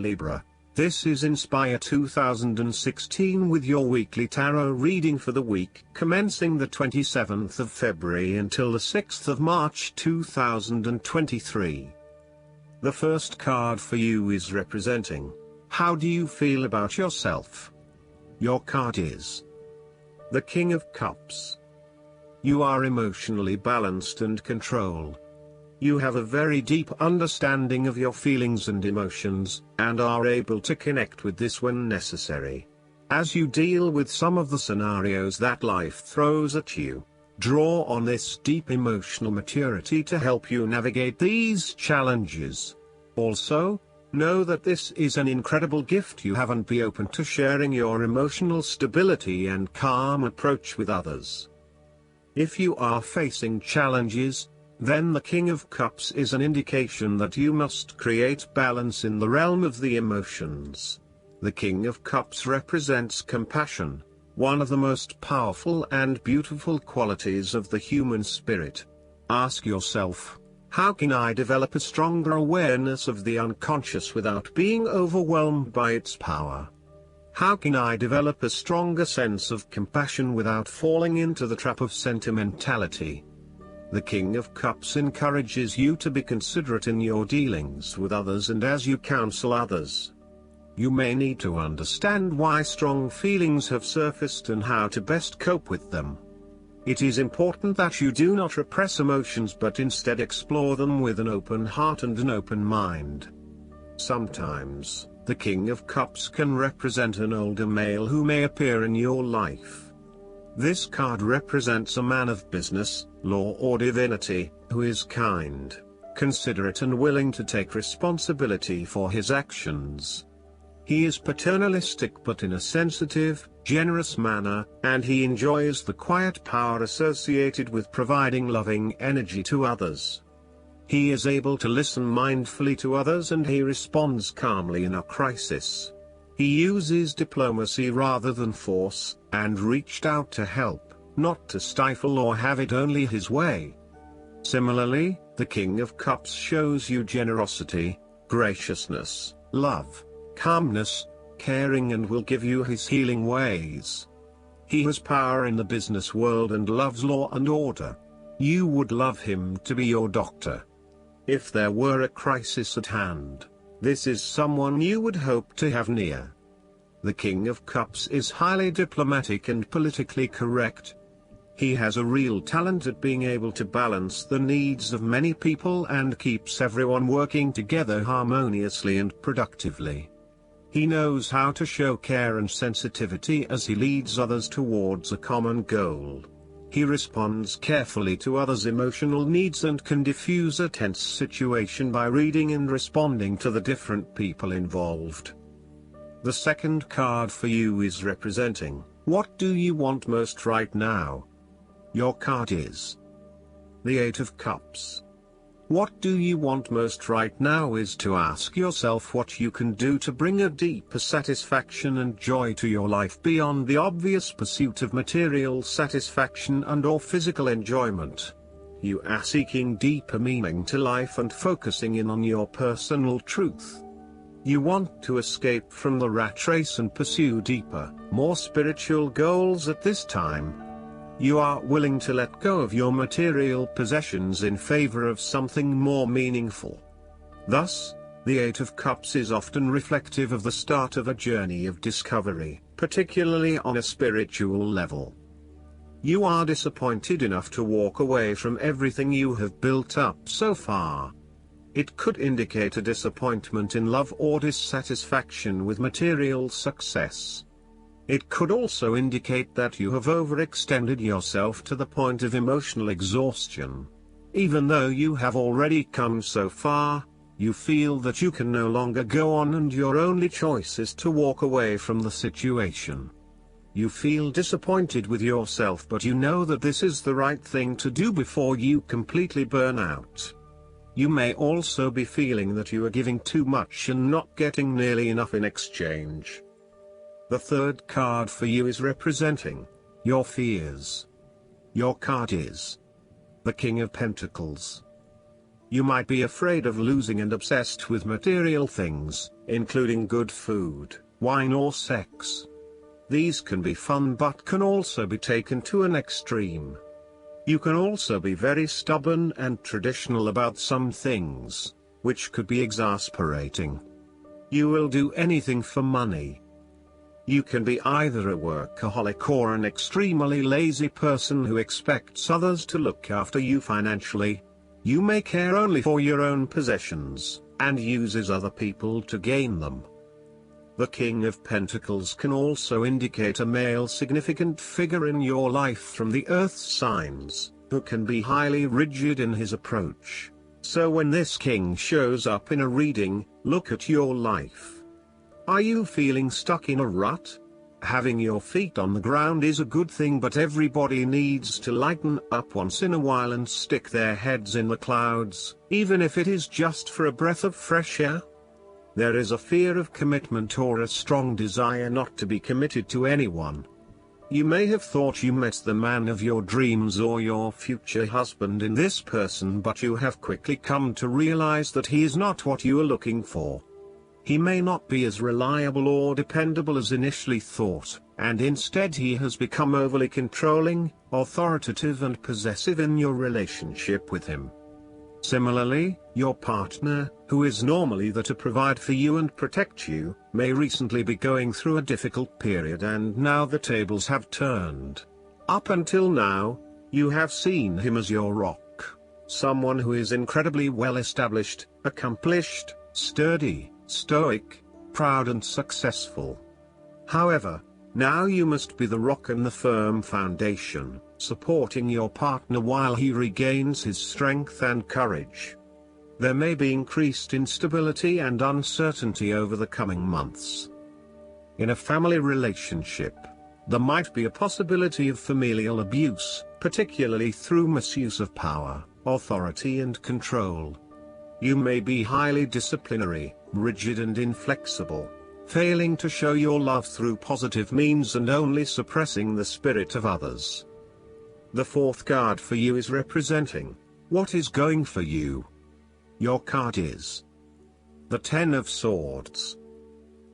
Libra. This is Inspire 2016 with your weekly tarot reading for the week commencing the 27th of February until the 6th of March 2023. The first card for you is representing, how do you feel about yourself? Your card is the King of Cups. You are emotionally balanced and controlled. You have a very deep understanding of your feelings and emotions, and are able to connect with this when necessary. As you deal with some of the scenarios that life throws at you, draw on this deep emotional maturity to help you navigate these challenges. Also, know that this is an incredible gift you have, and be open to sharing your emotional stability and calm approach with others. If you are facing challenges, then the King of Cups is an indication that you must create balance in the realm of the emotions. The King of Cups represents compassion, one of the most powerful and beautiful qualities of the human spirit. Ask yourself, how can I develop a stronger awareness of the unconscious without being overwhelmed by its power? How can I develop a stronger sense of compassion without falling into the trap of sentimentality? The King of Cups encourages you to be considerate in your dealings with others and as you counsel others. You may need to understand why strong feelings have surfaced and how to best cope with them. It is important that you do not repress emotions but instead explore them with an open heart and an open mind. Sometimes, the King of Cups can represent an older male who may appear in your life. This card represents a man of business, law or divinity, who is kind, considerate and willing to take responsibility for his actions. He is paternalistic but in a sensitive, generous manner, and he enjoys the quiet power associated with providing loving energy to others. He is able to listen mindfully to others and he responds calmly in a crisis. He uses diplomacy rather than force, and reached out to help, not to stifle or have it only his way. Similarly, the King of Cups shows you generosity, graciousness, love, calmness, caring and will give you his healing ways. He has power in the business world and loves law and order. You would love him to be your doctor. If there were a crisis at hand, this is someone you would hope to have near. The King of Cups is highly diplomatic and politically correct. He has a real talent at being able to balance the needs of many people and keeps everyone working together harmoniously and productively. He knows how to show care and sensitivity as he leads others towards a common goal. He responds carefully to others' emotional needs and can diffuse a tense situation by reading and responding to the different people involved. The second card for you is representing, what do you want most right now? Your card is the Eight of Cups. What do you want most right now is to ask yourself what you can do to bring a deeper satisfaction and joy to your life beyond the obvious pursuit of material satisfaction and/or physical enjoyment. You are seeking deeper meaning to life and focusing in on your personal truth. You want to escape from the rat race and pursue deeper, more spiritual goals at this time. You are willing to let go of your material possessions in favor of something more meaningful. Thus, the Eight of Cups is often reflective of the start of a journey of discovery, particularly on a spiritual level. You are disappointed enough to walk away from everything you have built up so far. It could indicate a disappointment in love or dissatisfaction with material success. It could also indicate that you have overextended yourself to the point of emotional exhaustion. Even though you have already come so far, you feel that you can no longer go on and your only choice is to walk away from the situation. You feel disappointed with yourself, but you know that this is the right thing to do before you completely burn out. You may also be feeling that you are giving too much and not getting nearly enough in exchange. The third card for you is representing your fears. Your card is the King of Pentacles. You might be afraid of losing and obsessed with material things, including good food, wine or sex. These can be fun but can also be taken to an extreme. You can also be very stubborn and traditional about some things, which could be exasperating. You will do anything for money. You can be either a workaholic or an extremely lazy person who expects others to look after you financially. You may care only for your own possessions, and uses other people to gain them. The King of Pentacles can also indicate a male significant figure in your life from the earth signs, who can be highly rigid in his approach. So when this king shows up in a reading, look at your life. Are you feeling stuck in a rut? Having your feet on the ground is a good thing, but everybody needs to lighten up once in a while and stick their heads in the clouds, even if it is just for a breath of fresh air. There is a fear of commitment or a strong desire not to be committed to anyone. You may have thought you met the man of your dreams or your future husband in this person, but you have quickly come to realize that he is not what you are looking for. He may not be as reliable or dependable as initially thought, and instead he has become overly controlling, authoritative and possessive in your relationship with him. Similarly, your partner, who is normally there to provide for you and protect you, may recently be going through a difficult period, and now the tables have turned. Up until now, you have seen him as your rock. Someone who is incredibly well established, accomplished, sturdy, stoic, proud and successful. However, now you must be the rock and the firm foundation, supporting your partner while he regains his strength and courage. There may be increased instability and uncertainty over the coming months. In a family relationship, there might be a possibility of familial abuse, particularly through misuse of power, authority and control. You may be highly disciplinary, rigid and inflexible, failing to show your love through positive means and only suppressing the spirit of others. The fourth card for you is representing what is going for you. Your card is the Ten of Swords.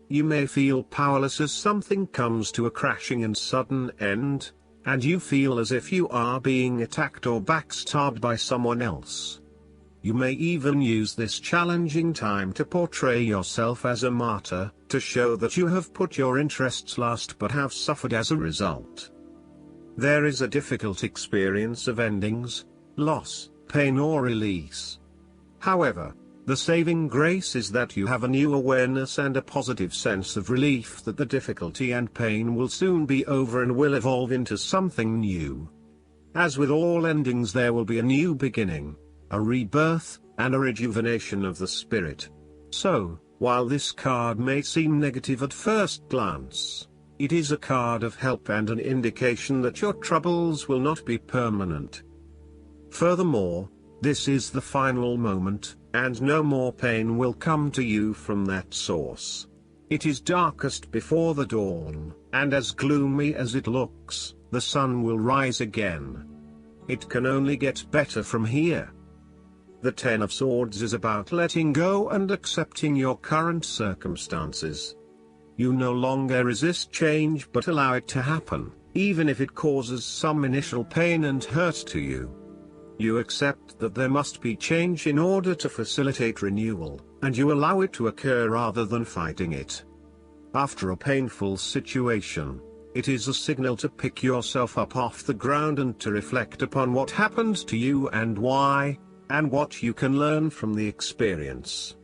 You may feel powerless as something comes to a crashing and sudden end, and you feel as if you are being attacked or backstabbed by someone else. You may even use this challenging time to portray yourself as a martyr, to show that you have put your interests last but have suffered as a result. There is a difficult experience of endings, loss, pain or release. However, the saving grace is that you have a new awareness and a positive sense of relief that the difficulty and pain will soon be over and will evolve into something new. As with all endings, there will be a new beginning, a rebirth, and a rejuvenation of the spirit. So, while this card may seem negative at first glance, it is a card of help and an indication that your troubles will not be permanent. Furthermore, this is the final moment, and no more pain will come to you from that source. It is darkest before the dawn, and as gloomy as it looks, the sun will rise again. It can only get better from here. The Ten of Swords is about letting go and accepting your current circumstances. You no longer resist change but allow it to happen, even if it causes some initial pain and hurt to you. You accept that there must be change in order to facilitate renewal, and you allow it to occur rather than fighting it. After a painful situation, it is a signal to pick yourself up off the ground and to reflect upon what happened to you and why, and what you can learn from the experience.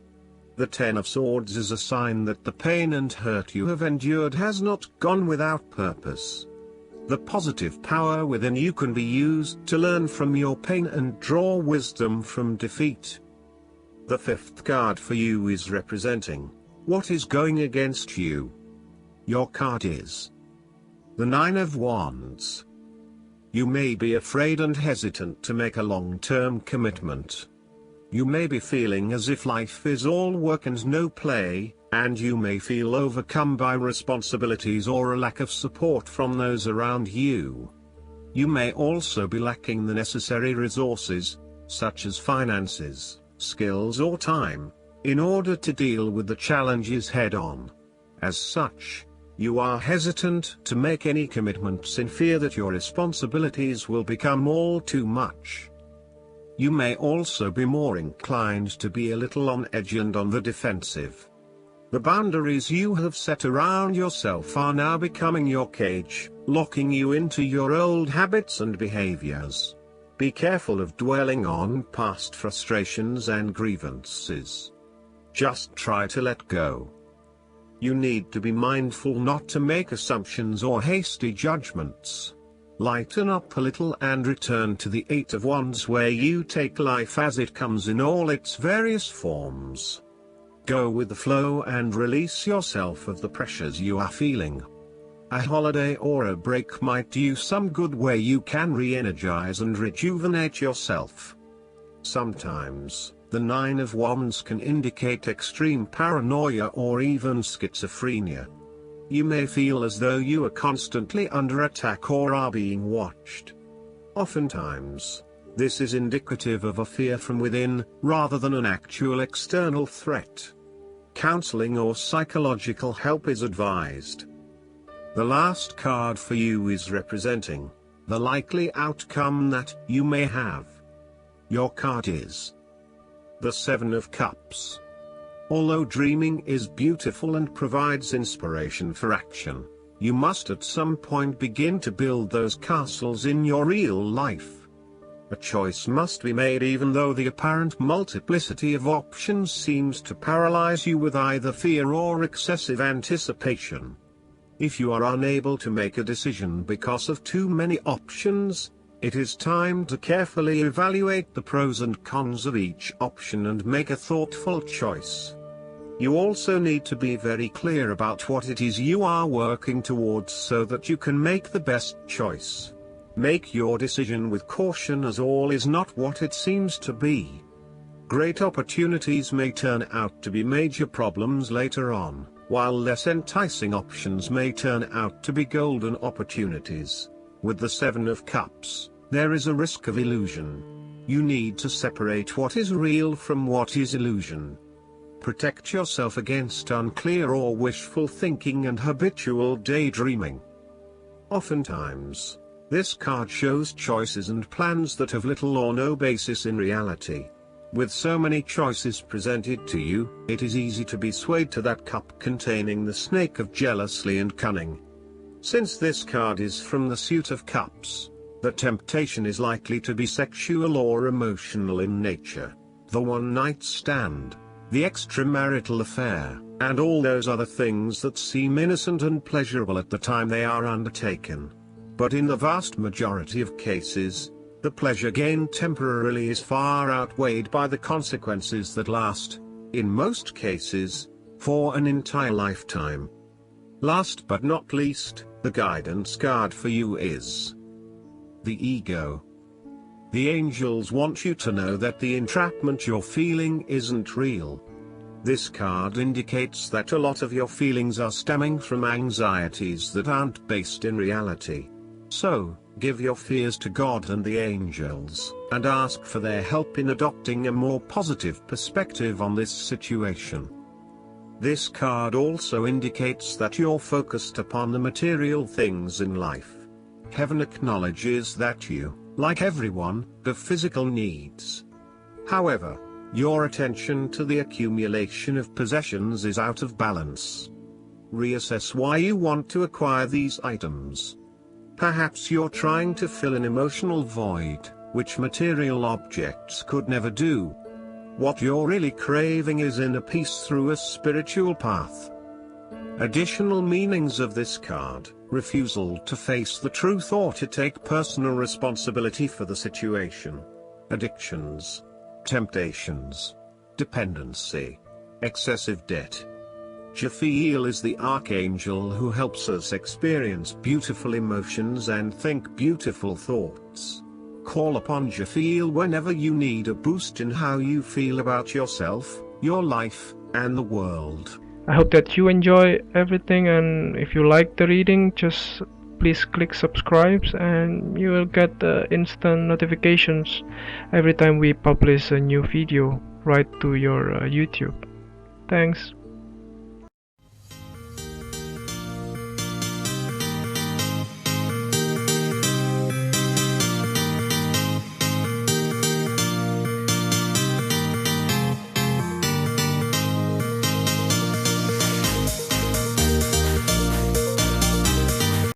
The Ten of Swords is a sign that the pain and hurt you have endured has not gone without purpose. The positive power within you can be used to learn from your pain and draw wisdom from defeat. The fifth card for you is representing what is going against you. Your card is the Nine of Wands. You may be afraid and hesitant to make a long-term commitment. You may be feeling as if life is all work and no play, and you may feel overcome by responsibilities or a lack of support from those around you. You may also be lacking the necessary resources, such as finances, skills or time, in order to deal with the challenges head-on. As such, you are hesitant to make any commitments in fear that your responsibilities will become all too much. You may also be more inclined to be a little on edge and on the defensive. The boundaries you have set around yourself are now becoming your cage, locking you into your old habits and behaviors. Be careful of dwelling on past frustrations and grievances. Just try to let go. You need to be mindful not to make assumptions or hasty judgments. Lighten up a little and return to the Eight of Wands, where you take life as it comes in all its various forms. Go with the flow and release yourself of the pressures you are feeling. A holiday or a break might do you some good, where you can re-energize and rejuvenate yourself. Sometimes, the Nine of Wands can indicate extreme paranoia or even schizophrenia. You may feel as though you are constantly under attack or are being watched. Oftentimes, this is indicative of a fear from within, rather than an actual external threat. Counseling or psychological help is advised. The last card for you is representing the likely outcome that you may have. Your card is the Seven of Cups. Although dreaming is beautiful and provides inspiration for action, you must at some point begin to build those castles in your real life. A choice must be made, even though the apparent multiplicity of options seems to paralyze you with either fear or excessive anticipation. If you are unable to make a decision because of too many options, it is time to carefully evaluate the pros and cons of each option and make a thoughtful choice. You also need to be very clear about what it is you are working towards so that you can make the best choice. Make your decision with caution, as all is not what it seems to be. Great opportunities may turn out to be major problems later on, while less enticing options may turn out to be golden opportunities. With the Seven of Cups, there is a risk of illusion. You need to separate what is real from what is illusion. Protect yourself against unclear or wishful thinking and habitual daydreaming. Oftentimes, this card shows choices and plans that have little or no basis in reality. With so many choices presented to you, it is easy to be swayed to that cup containing the snake of jealousy and cunning. Since this card is from the Suit of Cups, the temptation is likely to be sexual or emotional in nature. The one-night stand, the extramarital affair, and all those other things that seem innocent and pleasurable at the time they are undertaken. But in the vast majority of cases, the pleasure gained temporarily is far outweighed by the consequences that last, in most cases, for an entire lifetime. Last but not least, the guidance card for you is the Ego. The angels want you to know that the entrapment you're feeling isn't real. This card indicates that a lot of your feelings are stemming from anxieties that aren't based in reality. So, give your fears to God and the angels, and ask for their help in adopting a more positive perspective on this situation. This card also indicates that you're focused upon the material things in life. Heaven acknowledges that you, like everyone, have physical needs. However, your attention to the accumulation of possessions is out of balance. Reassess why you want to acquire these items. Perhaps you're trying to fill an emotional void, which material objects could never do. What you're really craving is inner peace through a spiritual path. Additional meanings of this card: refusal to face the truth or to take personal responsibility for the situation. Addictions, temptations, dependency, excessive debt. Jophiel is the archangel who helps us experience beautiful emotions and think beautiful thoughts. Call upon Jophiel whenever you need a boost in how you feel about yourself, your life, and the world. I hope that you enjoy everything, and if you like the reading, just please click subscribe, and you will get the instant notifications every time we publish a new video right to your YouTube. Thanks.